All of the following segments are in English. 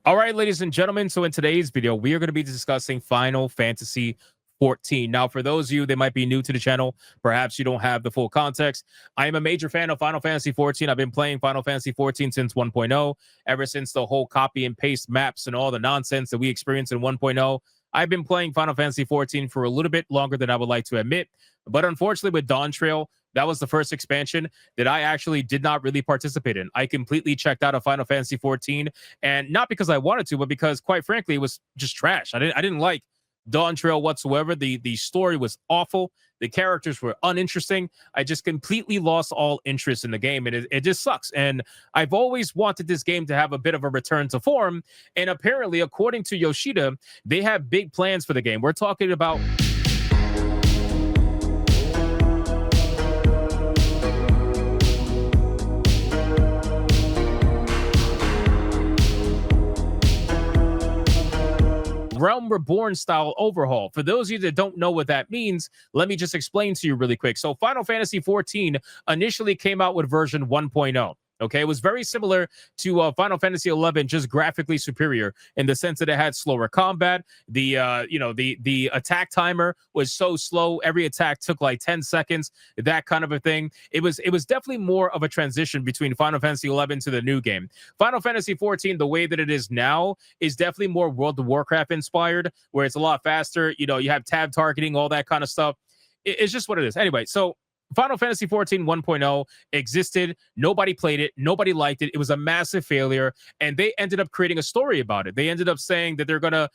All right, ladies and gentlemen. So in today's video, we are going to be discussing Final Fantasy 14. Now, for those of you that might be new to the channel, perhaps you don't have the full context. I am a major fan of Final Fantasy 14. I've been playing Final Fantasy 14 since 1.0, ever since the whole copy and paste maps and all the nonsense that we experienced in 1.0. I've been playing Final Fantasy 14 for a little bit longer than I would like to admit. But unfortunately, with Dawn Trail, that was the first expansion that I actually did not really participate in. I completely checked out of Final Fantasy 14, and not because I wanted to, but because, quite frankly, it was just trash. I didn't like Dawn Trail whatsoever. The story was awful. The characters were uninteresting. I just completely lost all interest in the game, and it just sucks. And I've always wanted this game to have a bit of a return to form. And apparently, according to Yoshida, they have big plans for the game. We're talking about Realm Reborn style overhaul. For those of you that don't know what that means, let me just explain to you really quick. So Final Fantasy 14 initially came out with version 1.0. Okay, it was very similar to Final Fantasy 11, just graphically superior in the sense that it had slower combat. The attack timer was so slow; every attack took like 10 seconds. That kind of a thing. It was definitely more of a transition between Final Fantasy 11 to the new game. Final Fantasy 14, the way that it is now, is definitely more World of Warcraft inspired, where it's a lot faster. You know, you have tab targeting, all that kind of stuff. It's just what it is. Anyway, so Final Fantasy 14 1.0 existed. Nobody played it. Nobody liked it. It was a massive failure. And they ended up creating a story about it. They ended up saying that they're going to,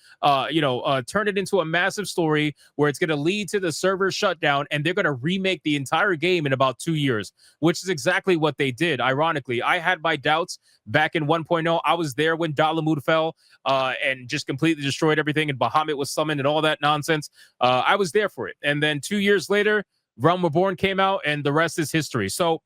turn it into a massive story where it's going to lead to the server shutdown. And they're going to remake the entire game in about 2 years, which is exactly what they did. Ironically, I had my doubts back in 1.0. I was there when Dalamud fell and just completely destroyed everything. And Bahamut was summoned and all that nonsense. I was there for it. And then 2 years later, Realm Reborn came out, and the rest is history. So,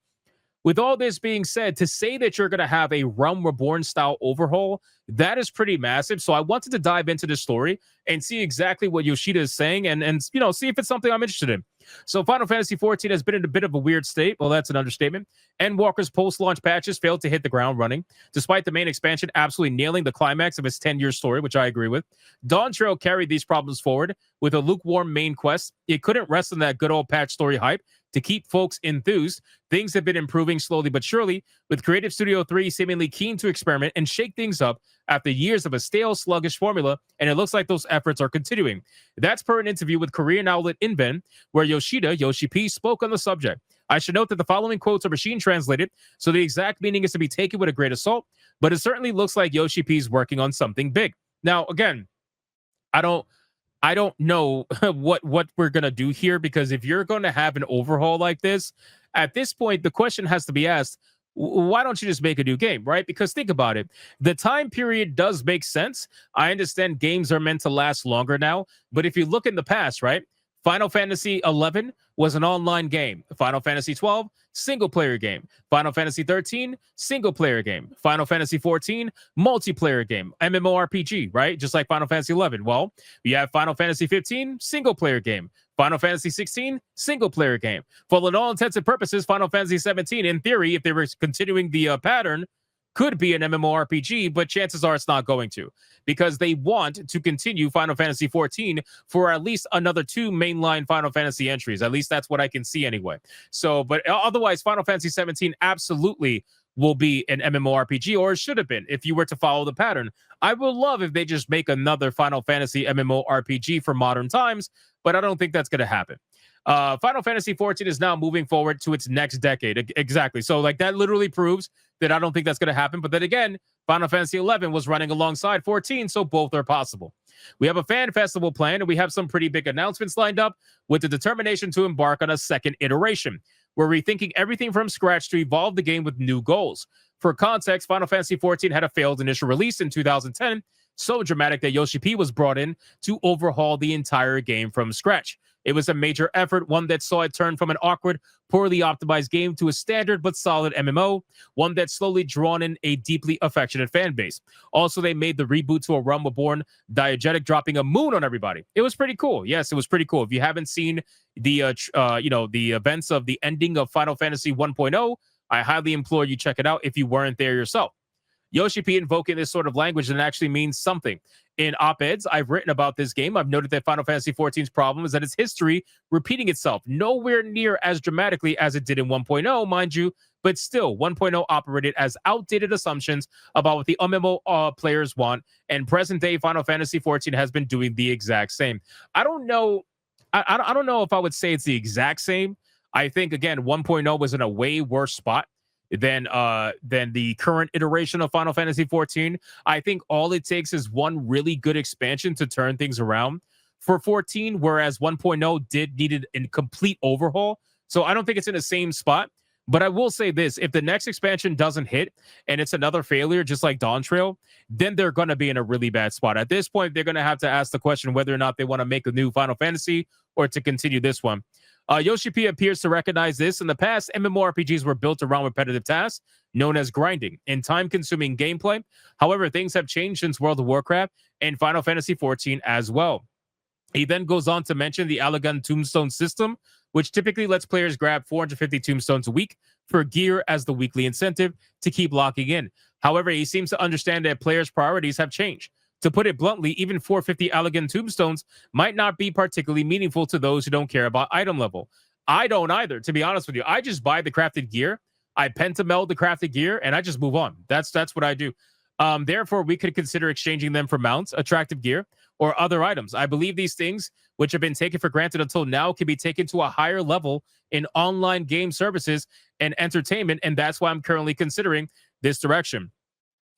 with all this being said, to say that you're going to have a Realm Reborn style overhaul, that is pretty massive. So I wanted to dive into this story and see exactly what Yoshida is saying and see if it's something I'm interested in. So Final Fantasy 14 has been in a bit of a weird state. Well, that's an understatement. Endwalker's post-launch patches failed to hit the ground running, despite the main expansion absolutely nailing the climax of its 10-year story, which I agree with. Dawn Trail carried these problems forward with a lukewarm main quest. It couldn't rest on that good old patch story hype to keep folks enthused. Things have been improving slowly but surely, with Creative Studio 3 seemingly keen to experiment and shake things up after years of a stale, sluggish formula, and it looks like those efforts are continuing. That's per an interview with Korean outlet Inven, where Yoshida, Yoshi P, spoke on the subject. I should note that the following quotes are machine translated, so the exact meaning is to be taken with a grain of salt, but it certainly looks like Yoshi P is working on something big. Now, again, I don't know what we're gonna do here, because if you're going to have an overhaul like this, at this point the question has to be asked, why don't you just make a new game, right? Because think about it, the time period does make sense. I understand games are meant to last longer now, but if you look in the past, right, Final Fantasy 11 was an online game. Final Fantasy 12, single player game. Final Fantasy 13, single player game. Final Fantasy 14, multiplayer game. MMORPG, right? Just like Final Fantasy 11. Well, you have Final Fantasy 15, single player game. Final Fantasy 16, single player game. For all intents and purposes, Final Fantasy 17, in theory, if they were continuing the pattern, could be an MMORPG, but chances are it's not going to, because they want to continue Final Fantasy 14 for at least another 2 mainline Final Fantasy entries. At least that's what I can see anyway. So, but otherwise, Final Fantasy 17 absolutely will be an MMORPG, or it should have been if you were to follow the pattern. I would love if they just make another Final Fantasy MMORPG for modern times, but I don't think that's going to happen. Final Fantasy 14 is now moving forward to its next decade. Exactly. So, like, that literally proves that I don't think that's going to happen. But then again, Final Fantasy 11 was running alongside 14, so both are possible. We have a fan festival planned, and we have some pretty big announcements lined up, with the determination to embark on a second iteration. We're rethinking everything from scratch to evolve the game with new goals. For context, Final Fantasy 14 had a failed initial release in 2010, so dramatic that Yoshi P was brought in to overhaul the entire game from scratch. It was a major effort, one that saw it turn from an awkward, poorly optimized game to a standard but solid MMO, one that's slowly drawn in a deeply affectionate fan base. Also, they made the reboot to a Realm Reborn diegetic, dropping a moon on everybody. It was pretty cool. Yes, it was pretty cool. If you haven't seen the events of the ending of Final Fantasy 1.0, I highly implore you check it out if you weren't there yourself. Yoshi P invoking this sort of language and actually means something. In op-eds I've written about this game, I've noted that Final Fantasy XIV's problem is that its history repeating itself, nowhere near as dramatically as it did in 1.0, mind you, but still 1.0 operated as outdated assumptions about what the MMO players want, and present day Final Fantasy XIV has been doing the exact same. I don't know. I don't know if I would say it's the exact same. I think again 1.0 was in a way worse spot than the current iteration of Final Fantasy XIV. I think all it takes is one really good expansion to turn things around for 14, whereas 1.0 needed a complete overhaul. So I don't think it's in the same spot. But I will say this: if the next expansion doesn't hit and it's another failure, just like Dawn Trail, then they're going to be in a really bad spot. At this point, they're going to have to ask the question whether or not they want to make a new Final Fantasy or to continue this one. Yoshi P appears to recognize this. In the past, MMORPGs were built around repetitive tasks known as grinding and time-consuming gameplay. However, things have changed since World of Warcraft and Final Fantasy XIV as well. He then goes on to mention the Allegan Tombstone system, which typically lets players grab 450 tombstones a week for gear as the weekly incentive to keep locking in. However, he seems to understand that players' priorities have changed. To put it bluntly, even 450 Allegan tombstones might not be particularly meaningful to those who don't care about item level. I don't either, to be honest with you. I just buy the crafted gear, I pentameld the crafted gear, and I just move on. That's what I do. Therefore, we could consider exchanging them for mounts, attractive gear, or other items. I believe these things, which have been taken for granted until now, can be taken to a higher level in online game services and entertainment, and that's why I'm currently considering this direction.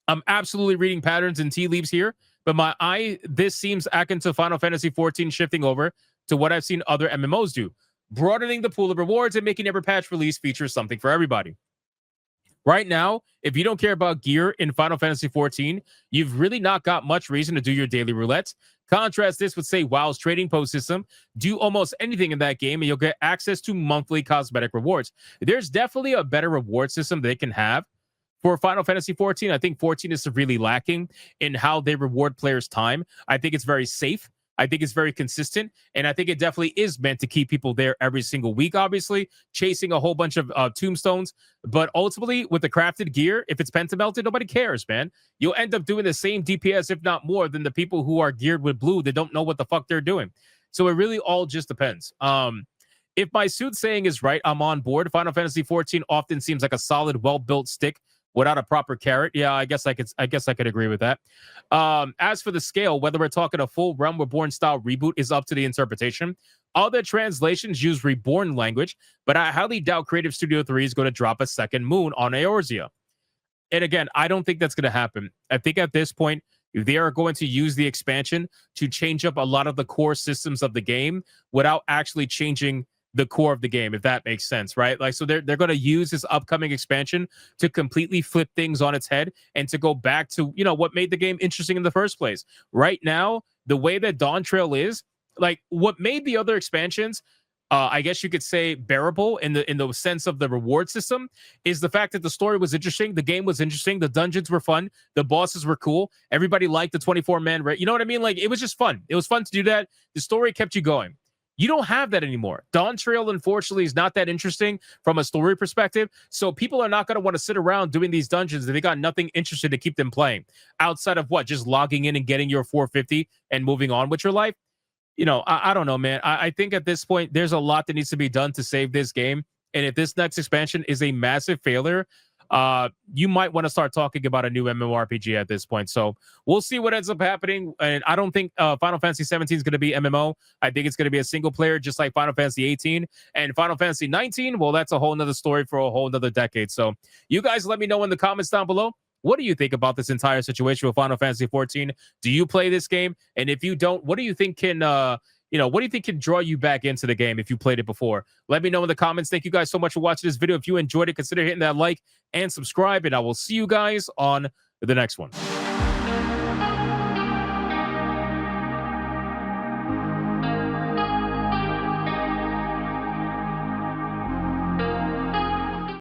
I'm absolutely reading patterns and tea leaves here, but this seems akin to Final Fantasy XIV shifting over to what I've seen other MMOs do, broadening the pool of rewards and making every patch release feature something for everybody. Right now, if you don't care about gear in Final Fantasy XIV, you've really not got much reason to do your daily roulettes. Contrast this with, say, WoW's trading post system. Do almost anything in that game, and you'll get access to monthly cosmetic rewards. There's definitely a better reward system they can have for Final Fantasy XIV. I think 14 is severely lacking in how they reward players' time. I think it's very safe. I think it's very consistent, and I think it definitely is meant to keep people there every single week, obviously, chasing a whole bunch of tombstones. But ultimately, with the crafted gear, if it's pentamelted, nobody cares, man. You'll end up doing the same DPS, if not more, than the people who are geared with blue that don't know what the fuck they're doing. So it really all just depends. If my soothsaying is right, I'm on board. Final Fantasy XIV often seems like a solid, well-built stick without a proper carrot. Yeah, I guess I could agree with that. As for the scale, whether we're talking a full Realm Reborn style reboot is up to the interpretation. Other translations use Reborn language, but I highly doubt Creative Studio 3 is going to drop a second moon on Eorzea. And again, I don't think that's going to happen. I think at this point, they are going to use the expansion to change up a lot of the core systems of the game without actually changing the core of the game, if that makes sense, right? Like, so they're going to use this upcoming expansion to completely flip things on its head and to go back to, what made the game interesting in the first place. Right now, the way that Dawn Trail is, like, what made the other expansions, I guess you could say, bearable in the sense of the reward system, is the fact that the story was interesting, the game was interesting, the dungeons were fun, the bosses were cool, everybody liked the 24-man raid. You know what I mean? Like, it was just fun. It was fun to do that. The story kept you going. You don't have that anymore. Dawn Trail, unfortunately, is not that interesting from a story perspective. So people are not going to want to sit around doing these dungeons if they got nothing interesting to keep them playing outside of what? Just logging in and getting your 450 and moving on with your life. I don't know, man. I think at this point, there's a lot that needs to be done to save this game. And if this next expansion is a massive failure, you might want to start talking about a new MMORPG at this point. So we'll see what ends up happening. And I don't think Final Fantasy 17 is going to be MMO. I think it's going to be a single player, just like Final Fantasy 18 and Final Fantasy 19. Well, that's a whole nother story for a whole nother decade. So you guys let me know in the comments down below. What do you think about this entire situation with Final Fantasy 14? Do you play this game? And if you don't, what do you think can what do you think can draw you back into the game if you played it before? Let me know in the comments. Thank you guys so much for watching this video. If you enjoyed it, consider hitting that like and subscribe, and I will see you guys on the next one.